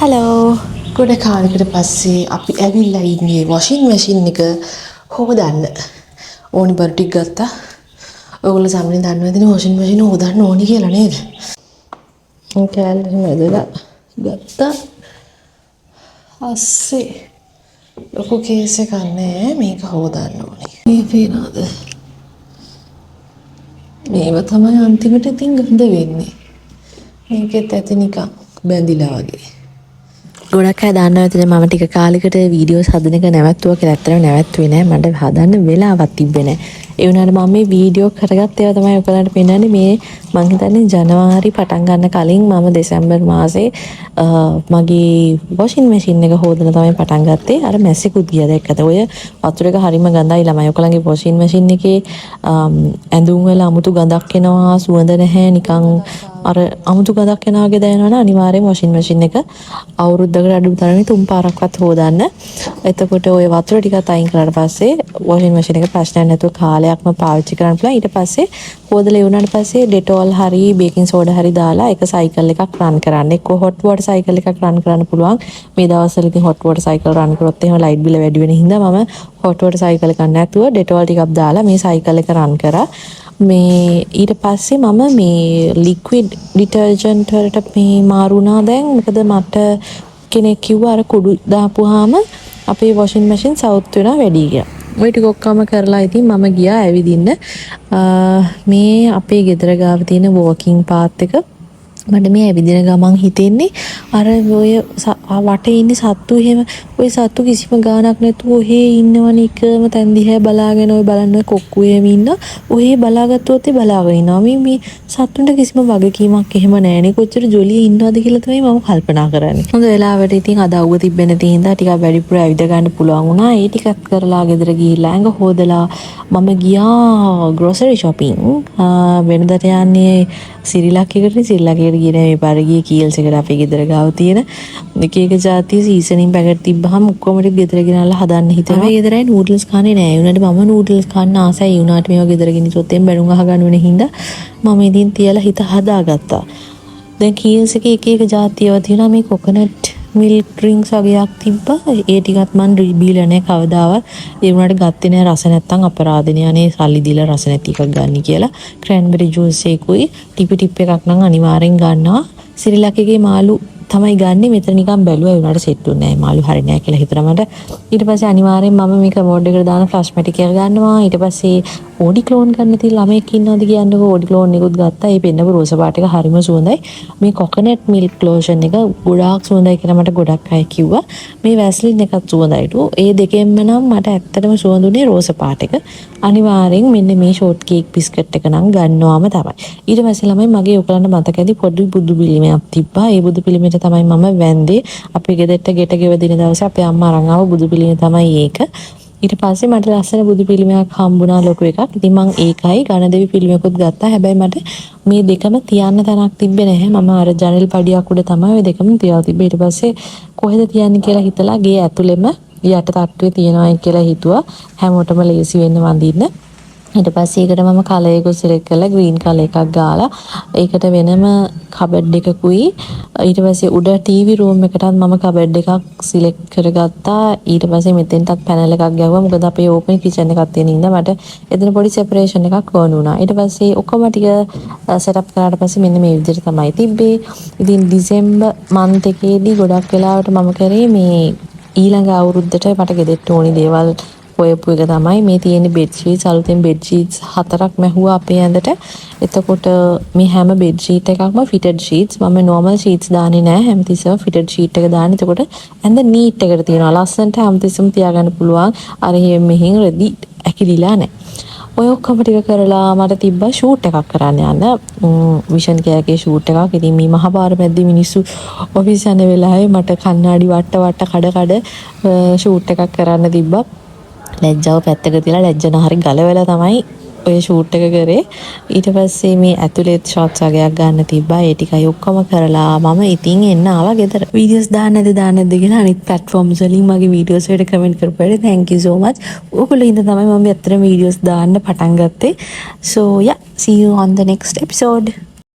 Hello ගොඩ කාලෙකට පස්සේ අපි ඇවිල්ලා ඉන්නේ වොෂින් මැෂින් එක හොදන්න. ඕනි බර ටික ගත්තා. ඔයගොල්ලෝ සම්මනේ දන්නවද වොෂින් මැෂින් හොදන්න ඕනි කියලා නේද? මම කෑල්ල එහෙම ඇදලා ගත්තා. අස්සේ ලොකු කේස් එකක් නෑ මේක හොදන්න ඕනි. මේ පේනවද? මේව තමයි අන්තිමට ඉතින් ගඳ වෙන්නේ. මේකෙත් ඇති නිකන් බැඳිලා වගේ. ගොඩක් අය දන්නවා ඇතිනේ මම ටික කාලෙකට වීඩියෝස් හදන එක නැවැත්තුවා කියලා. ඇත්තටම නැවැත්තුවේ නෑ. මට හදන්න වෙලාවක් තිබ්බේ නෑ. ඒ වුණාට මම මේ වීඩියෝ කරගත්ත ඒවා තමයි ඔයගලන්ට පෙන්නන්නේ. මේ මං හිතන්නේ ජනවාරි පටන් ගන්න කලින් මම දෙසැම්බර් මාසේ මගේ වොෂින් මැෂින් එක හොදන්න තමයි පටන් ගත්තේ. අර මැස්සෙකුත් ගියා දැක්කද? ඔය වතුර එක හරිම ගඳයි ළමයි. ඔයගලගේ වොෂින් මැෂින් එකේ ඇඳුම් වල අමුතු ගඳක් එනවා, සුවඳ නැහැ, නිකන් අර අමුතු ගඳක් එනවා වගේ දැනෙනවනේ. අනිවාර්යයෙන් වොෂින් මැෂින් එක අවුරුද්දකට අඩු තරමේ 3 පාරක්වත් හොදන්න. එතකොට ওই වතුර ටිකත් අයින් කරලා පස්සේ වොෂින් මැෂින් එක ප්‍රශ්නයක් නැතුව කාලයක්ම පාවිච්චි කරන්න පුළුවන්. ඊට පස්සේ හොදලා ඉවරනට පස්සේ ඩෙටෝල් හරි බේකින් සෝඩා හරි දාලා එක සයිකල් එකක් රන් කරන්න. එක්ක හොට් වෝටර් සයිකල් එකක් රන් කරන්න පුළුවන්. මේ දවස්වල ඉතින් හොට් වෝටර් සයිකල් රන් කරොත් එහෙම ලයිට් බිල වැඩි වෙන හින්දා මම හොට් වෝටර් සයිකල් එකක් නැතුව ඩෙටෝල් ටිකක් දාලා මේ සයිකල් එක රන් කරා. මේ ඊට පස්සේ මම මේ ලික්විඩ් ඩිටර්ජන්ට් වලට මේ මාරු වුණා දැන්. මොකද මට කෙනෙක් කිව්වා අර කුඩු දාපුවාම අපේ වොෂින් මැෂින් සවුත් වෙනවා වැඩි කියලා. ඔය ටික ඔක්කොම කරලා ඉතින් මම ගියා ඇවිදින්න. මේ අපේ ගෙදර ගාව තියෙන වෝකින් පාත් එක මට මේ ඇවිදින ගමන් හිතෙන්නේ අර ඔය වටේ ඉන්නේ සත්තු එහෙම ඔය සත්තු කිසිම ගාණක් නැතුව ඔහේ ඉන්නවනේ එකම තැන් දිහා බලාගෙන ඔය බලන්න ඔය කොක්කු එහෙම ඉන්න ඔහේ බලාගත්තොත් ඒ බලාගෙන ඉන්නවා මේ සත්තුන්ට කිසිම වගකීමක් එහෙම නැහැනේ කොච්චර ජොලියේ ඉන්නවද කියලා තමයි මම කල්පනා කරන්නේ. හොඳ වෙලාවට ඉතින් අද අවුව තිබ්බේ නැති හින්දා ටිකක් වැඩිපුර ඇවිද ගන්න පුළුවන් වුණා. ඒ ටිකක් කරලා ගෙදර ගිහිල්ලා ඇඟ හොදලා මම ගියා ග්‍රොසරි shopping. වෙනදට යන්නේ සිරිලක්කේකට සිරිලක්කේකට ගියේ මේ පාර ගියේ කීල්ස් එකට අපේ ගෙදර ගාව තියෙන එක එක જાතිය සීසනින් පැකට් තිබ්බහම ඔක්කොම ටික ගෙදර ගෙනල්ලා හදන්න හිතනවා. මේ ගෙදරයි නූඩල්ස් කන්නේ නෑ. ඒ වුණාට මම නූඩල්ස් කන්න ආසයි. ඒ වුණාට මේවා ගෙදර ගෙනිච්චොත් එම් බැලුම් අහ ගන්න වෙන හින්දා මම ඉතින් තියලා හිත හදාගත්තා. දැන් කීල්ස් එකේ එක එක જાතියව තියෙනවා. මේ කොකනට් මිල්ක් ඩ්‍රින්ක්ස් වගේක් තිබ්බා. ඒ ටිකත් මම බීලා නැහැ කවදාවත්. ඒ වුණාට ගත්තේ නැහැ රස නැත්තම් අපරාධනේ අනේ සල්ලි දීලා රස නැති එකක් ගන්න කියලා. ක්‍රැන්බෙරි ජූස් එකකුයි ටිප් එකක් නම් අනිවාර්යෙන් ගන්නවා. සිරිලක්කේගේ මාළු තමයි ගන්නෙ. මෙතන නිකන් බැලුවා ඒ වුණාට සෙට් වුණේ නැහැ. මාළු හරිය නැහැ කියලා හිතලා මට. ඊට පස්සේ අනිවාර්යෙන් මම මේක මෝඩ් එකට දාන ෆ්ලෂ්මැටික් එක ගන්නවා. ඊට පස්සේ ඕඩි ක්ලෝන් ගන්න තියෙන ළමයෙක් ඉන්නවද කියන්නකෝ. ඕඩි ක්ලෝන් එකකුත් ගත්තා. ඒ පෙන්නපු රෝස පාට එක හරිම සුවඳයි. මේ කොකනට් මිල්ක් ලෝෂන් එක ගොඩාක් සුවඳයි කියලා මට ගොඩක් අය කිව්වා. මේ වැස්ලින් එකත් සුවඳයිලු. ඒ දෙකෙන්ම නම් මට ඇත්තටම සුවඳුනේ රෝස පාට එක. අනිවාර්යෙන් මෙන්න මේ ෂෝට් කේක් බිස්කට් එක නම් ගන්නවාම තමයි. ඊට පස්සේ ළමයි මගේ ඔයගලන්ට මතකයි පොඩි බුදු පිළිමයක් තිබ්බා. ඒ බුදු පිළිමෙට තමයි මම වැන්දේ. අපේ ගෙදරට ගෙට ගෙවදින දවසේ අපේ අම්මා අරන් ආව බුදු පිළිමය තමයි ඒක. ඊට පස්සේ මට ලස්සන බුදු පිළිමයක් හම්බුණා ලොකු එකක්. ඉතින් මම ඒකයි ගණදෙවි පිළිමයකුත් ගත්තා. හැබැයි මට මේ දෙකම තියන්න තැනක් තිබ්බේ නැහැ. මම අර ජනෙල් පඩියක් උඩ තමයි ওই දෙකම තියලා තිබ්බේ. ඊට පස්සේ කොහෙද තියන්නේ කියලා හිතලා ගේ ඇතුළෙම යට තට්ටුවේ තියනවායි කියලා හිතුවා. හැමෝටම ලේසි වෙන්න වඳින්න. ඊට පස්සේ ඒකට මම කලර් එක සිලෙක්ට් කරලා ග්‍රීන් කලර් එකක් ගාලා ඒකට වෙනම කබඩ් එකකුයි ඊට පස්සේ උඩ ටීවී රූම් එකටත් මම කබඩ් එකක් සිලෙක්ට් කරගත්තා. ඊට පස්සේ මෙතෙන්ටත් පැනල් එකක් ගැව්වා. මොකද අපේ ඕපන් කිචන් එකක් තියෙන ඉඳලා මට එතන පොඩි සෙපරේෂන් එකක් ඕන වුණා. ඊට පස්සේ ඔක්කොම ටික සෙටප් කරාට පස්සේ මෙන්න මේ විදිහට තමයි තිබ්බේ. ඉතින් ඩිසෙම්බර් මන්ත් එකේදී ගොඩක් වෙලාවට මම කරේ මේ ඊළඟ අවුරුද්දට මට ගෙදෙට්ට ඕනි දේවල් ඔයපු එක තමයි මේ තියෙන බෙඩ් ෂීට්ස්. අලුතෙන් බෙඩ් ෂීට්ස් 4ක් මැහුවා අපේ ඇඳට. එතකොට මේ හැම බෙඩ් ෂීට් එකක්ම ෆිටඩ් ෂීට්ස්. මම නෝමල් ෂීට්ස් දාන්නේ නැහැ. හැමතිස්සෙම ෆිටඩ් ෂීට් එක දාන්නේ. එතකොට ඇඳ නීට් එකට තියෙනවා. ලස්සනට හැමතිස්සෙම තියාගන්න පුළුවන්. අර එහෙම මෙහෙන් රෙදි ඇකිලිලා නැහැ. ඔය ඔක්කොම ටික කරලා මට තිබ්බා ෂූට් එකක් කරන්න යන්න. විෂන් කෑගේ ෂූට් එකක්. ඉතින් මේ මහපාර මැද්දේ මිනිස්සු ඔෆිස් යන වෙලාවේ මට කණ්ණාඩි වට කඩ ෂූට් එකක් කරන්න තිබ්බා. ලැජ්ජාව පැත්තක තියලා ලැජ්ජන හරි ගලවලා තමයි ඔය ෂූට් එක කරේ. ඊට පස්සේ මේ ඇතුලේ ෂොට්ස් වගේක් ගන්න තිබ්බා. ඒ ටිකයි ඔක්කොම කරලා මම ඉතින් එන්න ආවා ගෙදර. වීඩියෝස් දාන්න නැද්ද කියලා අනිත් platforms වලින් මගේ වීඩියෝස් වලට comment කරපුවාට thank you so much. ඔයගොල්ලෝ ඉඳන් තමයි මම ඇත්තටම වීඩියෝස් දාන්න පටන් ගත්තේ. So yeah, see you on the next episode.